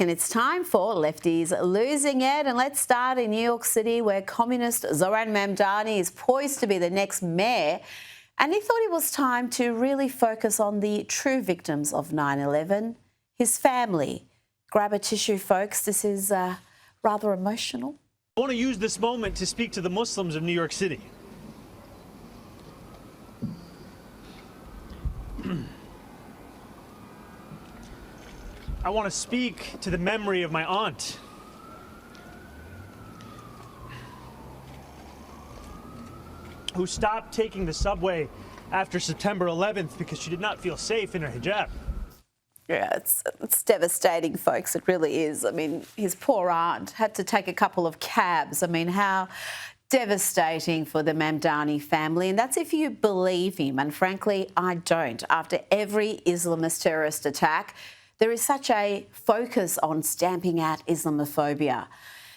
And it's time for Lefties Losing It. And let's start in New York City, where communist Zoran Mamdani is poised to be the next mayor. And he thought it was time to really focus on the true victims of 9/11, his family. Grab a tissue, folks. This is rather emotional. I want to use this moment to speak to the Muslims of New York City. I want to speak to the memory of my aunt. Who stopped taking the subway after September 11th because she did not feel safe in her hijab. Yeah, it's devastating, folks. It really is. I mean, his poor aunt had to take a couple of cabs. I mean, how devastating for the Mamdani family. And that's if you believe him. And frankly, I don't. After every Islamist terrorist attack, there is such a focus on stamping out Islamophobia.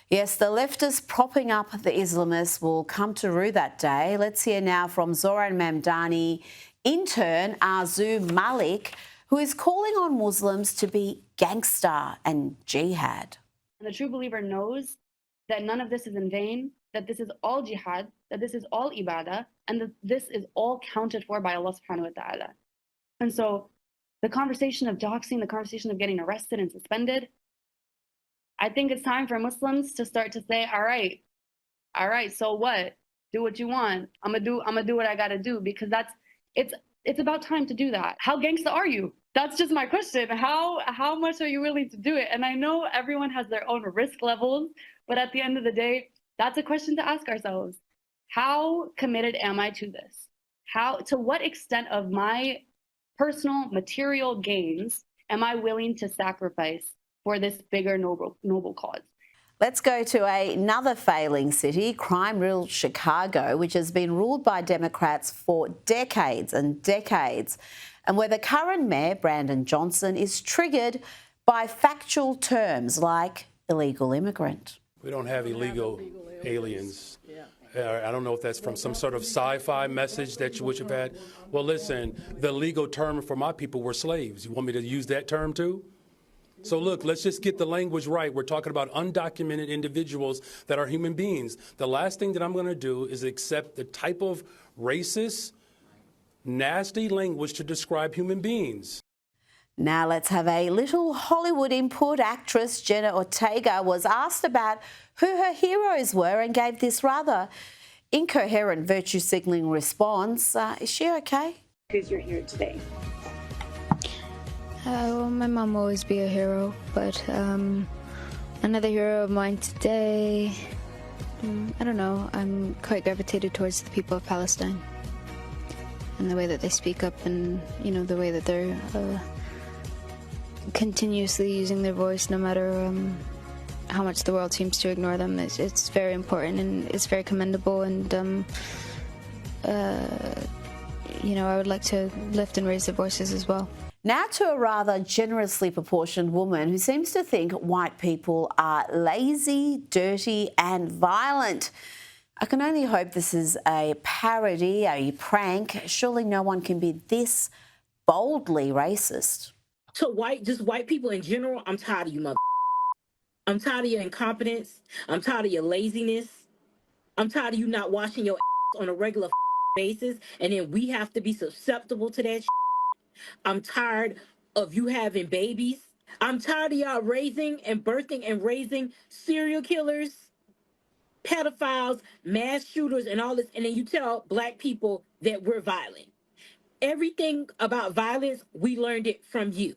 Yes, the leftists propping up the Islamists will come to rue that day. Let's hear now from Zoran Mamdani intern Arzu Malik, who is calling on Muslims to be gangster and jihad. And the true believer knows that none of this is in vain, that this is all jihad, that this is all ibadah, and that this is all counted for by Allah subhanahu wa ta'ala. And so the conversation of doxing, the conversation of getting arrested and suspended, I think it's time for Muslims to start to say, all right, so what? Do what you want. I'm gonna do what I gotta do, because it's about time to do that. How gangsta are you? That's just my question. How much are you willing to do it? And I know everyone has their own risk levels, but at the end of the day, that's a question to ask ourselves. How committed am I to this? To what extent of my personal material gains am I willing to sacrifice for this bigger noble cause? Let's go to another failing city, crime-riddled Chicago, which has been ruled by Democrats for decades and decades, and where the current mayor, Brandon Johnson, is triggered by factual terms like illegal immigrant. We don't have illegal aliens. I don't know if that's from some sort of sci-fi message that you wish have had. Well, listen, the legal term for my people were slaves. You want me to use that term too? So look, let's just get the language right. We're talking about undocumented individuals that are human beings. The last thing that I'm going to do is accept the type of racist, nasty language to describe human beings. Now let's have a little Hollywood input. Actress Jenna Ortega was asked about who her heroes were and gave this rather incoherent virtue signalling response. Is she okay? Who's your hero today? Well, my mom will always be a hero, but another hero of mine today, I don't know, I'm quite gravitated towards the people of Palestine and the way that they speak up, and, you know, the way that they're continuously using their voice no matter how much the world seems to ignore them. It's very important and it's very commendable, and you know, I would like to lift and raise their voices as well. Now to a rather generously proportioned woman who seems to think white people are lazy, dirty and violent. I can only hope this is a parody, a prank. Surely no one can be this boldly racist. So just white people in general, I'm tired of you mother. I'm tired of your incompetence. I'm tired of your laziness. I'm tired of you not washing your on a regular basis, and then we have to be susceptible to that. I'm tired of you having babies. I'm tired of y'all raising and birthing and raising serial killers, pedophiles, mass shooters, and all this, and then you tell black people that we're violent. Everything about violence, we learned it from you.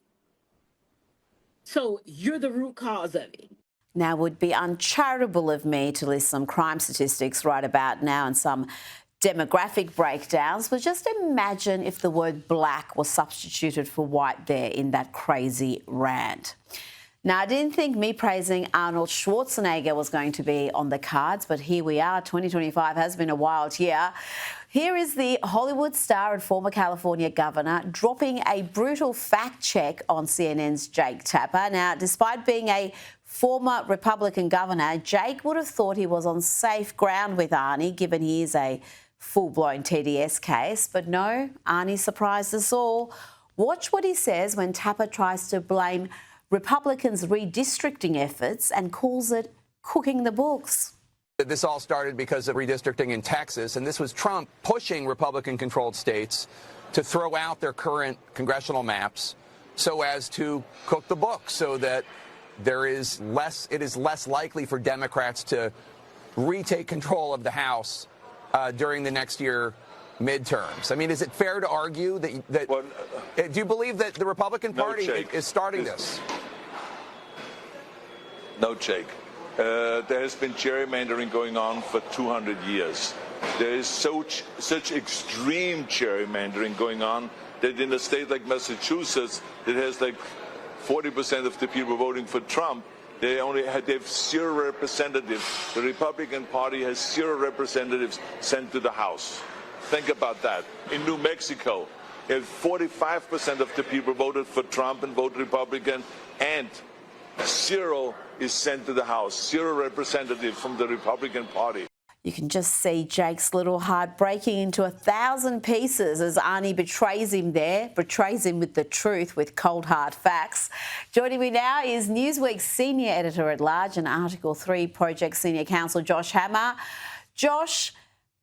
So you're the root cause of it. Now, it would be uncharitable of me to list some crime statistics right about now and some demographic breakdowns, but just imagine if the word black was substituted for white there in that crazy rant. Now, I didn't think me praising Arnold Schwarzenegger was going to be on the cards, but here we are. 2025 has been a wild year. Here is the Hollywood star and former California governor dropping a brutal fact check on CNN's Jake Tapper. Now, despite being a former Republican governor, Jake would have thought he was on safe ground with Arnie, given he is a full-blown TDS case. But no, Arnie surprised us all. Watch what he says when Tapper tries to blame Republicans' redistricting efforts and calls it cooking the books. This all started because of redistricting in Texas, and this was Trump pushing Republican-controlled states to throw out their current congressional maps so as to cook the books, so that it is less likely for Democrats to retake control of the House during the next year midterms. I mean, is it fair to argue that do you believe that the Republican Party is starting this? No, Jake. There has been gerrymandering going on for 200 years. There is such extreme gerrymandering going on that in a state like Massachusetts, it has like 40% of the people voting for Trump. They have 0 representatives. The Republican Party has 0 representatives sent to the House. Think about that. In New Mexico, 45% of the people voted for Trump and voted Republican, and 0 is sent to the House. 0 representatives from the Republican Party. You can just see Jake's little heart breaking into 1,000 pieces as Arnie betrays him with the truth, with cold hard facts. Joining me now is Newsweek's senior editor-at-large and Article 3 Project Senior Counsel, Josh Hammer. Josh,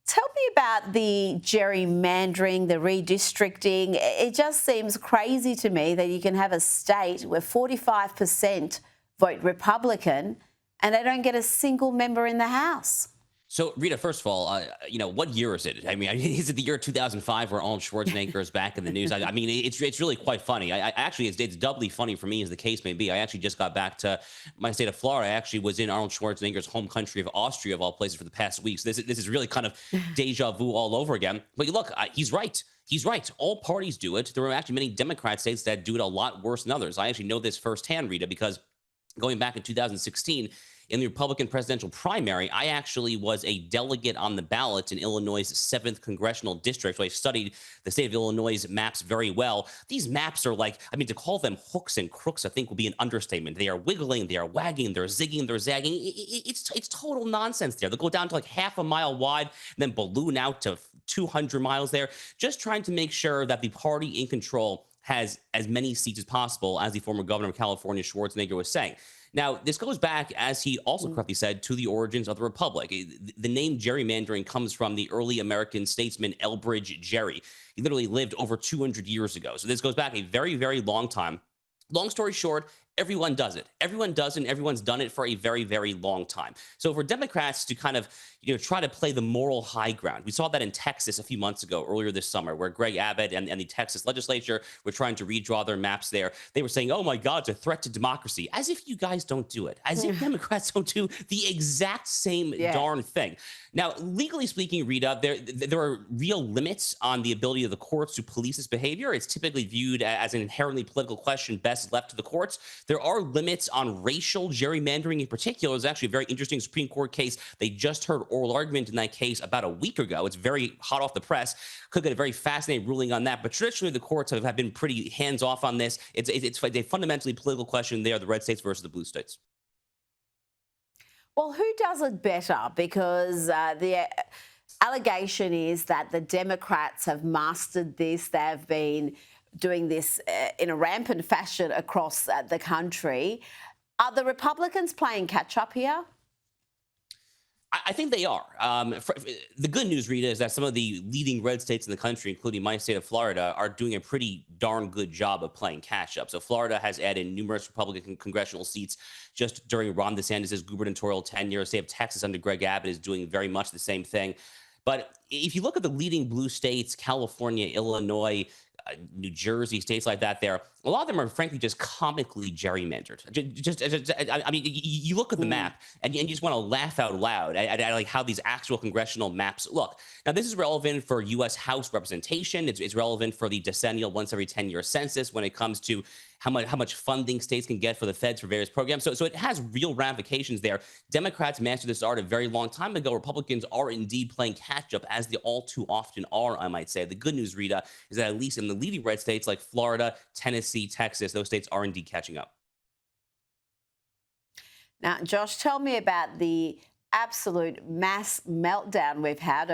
tell me about the gerrymandering, the redistricting. It just seems crazy to me that you can have a state where 45% vote Republican and they don't get a single member in the House. So, Rita, first of all, what year is it? I mean, is it the year 2005 where Arnold Schwarzenegger is back in the news? I mean, it's really quite funny. It's doubly funny for me, as the case may be. I actually just got back to my state of Florida. I actually was in Arnold Schwarzenegger's home country of Austria, of all places, for the past week. So this is really kind of deja vu all over again. But look, he's right. He's right. All parties do it. There are actually many Democrat states that do it a lot worse than others. I actually know this firsthand, Rita, because going back in 2016, in the Republican presidential primary, I actually was a delegate on the ballot in Illinois' 7th congressional district. So I studied the state of Illinois' maps very well. These maps are to call them hooks and crooks, I think, would be an understatement. They are wiggling, they are wagging, they're zigging, they're zagging. It's total nonsense there. They'll go down to like half a mile wide, and then balloon out to 200 miles there, just trying to make sure that the party in control has as many seats as possible, as the former governor of California, Schwarzenegger, was saying. Now, this goes back, as he also correctly said, to the origins of the republic. The name gerrymandering comes from the early American statesman Elbridge Gerry. He literally lived over 200 years ago. So this goes back a very, very long time. Long story short, everyone does it. Everyone does it, and everyone's done it for a very, very long time. So for Democrats to kind of, try to play the moral high ground, we saw that in Texas a few months ago, earlier this summer, where Greg Abbott and the Texas legislature were trying to redraw their maps there. They were saying, oh my God, it's a threat to democracy, as if you guys don't do it, as if Democrats don't do the exact same darn thing. Now, legally speaking, Rita, there are real limits on the ability of the courts to police this behavior. It's typically viewed as an inherently political question best left to the courts. There are limits on racial gerrymandering in particular. There's actually a very interesting Supreme Court case. They just heard oral argument in that case about a week ago. It's very hot off the press. Could get a very fascinating ruling on that. But traditionally, the courts have been pretty hands-off on this. It's a fundamentally political question there, the red states versus the blue states. Well, who does it better? Because the allegation is that the Democrats have mastered this. They've been doing this in a rampant fashion across the country. Are the Republicans playing catch-up here? I think they are. The good news, Rita, is that some of the leading red states in the country, including my state of Florida, are doing a pretty darn good job of playing catch-up. So Florida has added numerous Republican congressional seats just during Ron DeSantis' gubernatorial tenure. State of Texas under Greg Abbott is doing very much the same thing. But if you look at the leading blue states, California, Illinois, New Jersey, states like that, a lot of them are frankly just comically gerrymandered. You look at the map and you just want to laugh out loud at like how these actual congressional maps look. Now, this is relevant for U.S. House representation. It's relevant for the decennial once every 10-year census when it comes to how much funding states can get for the feds for various programs. So it has real ramifications there. Democrats mastered this art a very long time ago. Republicans are indeed playing catch up, as they all too often are, I might say. The good news, Rita, is that at least in the leading red states like Florida, Tennessee, Texas, those states are indeed catching up. Now, Josh, tell me about the absolute mass meltdown we've had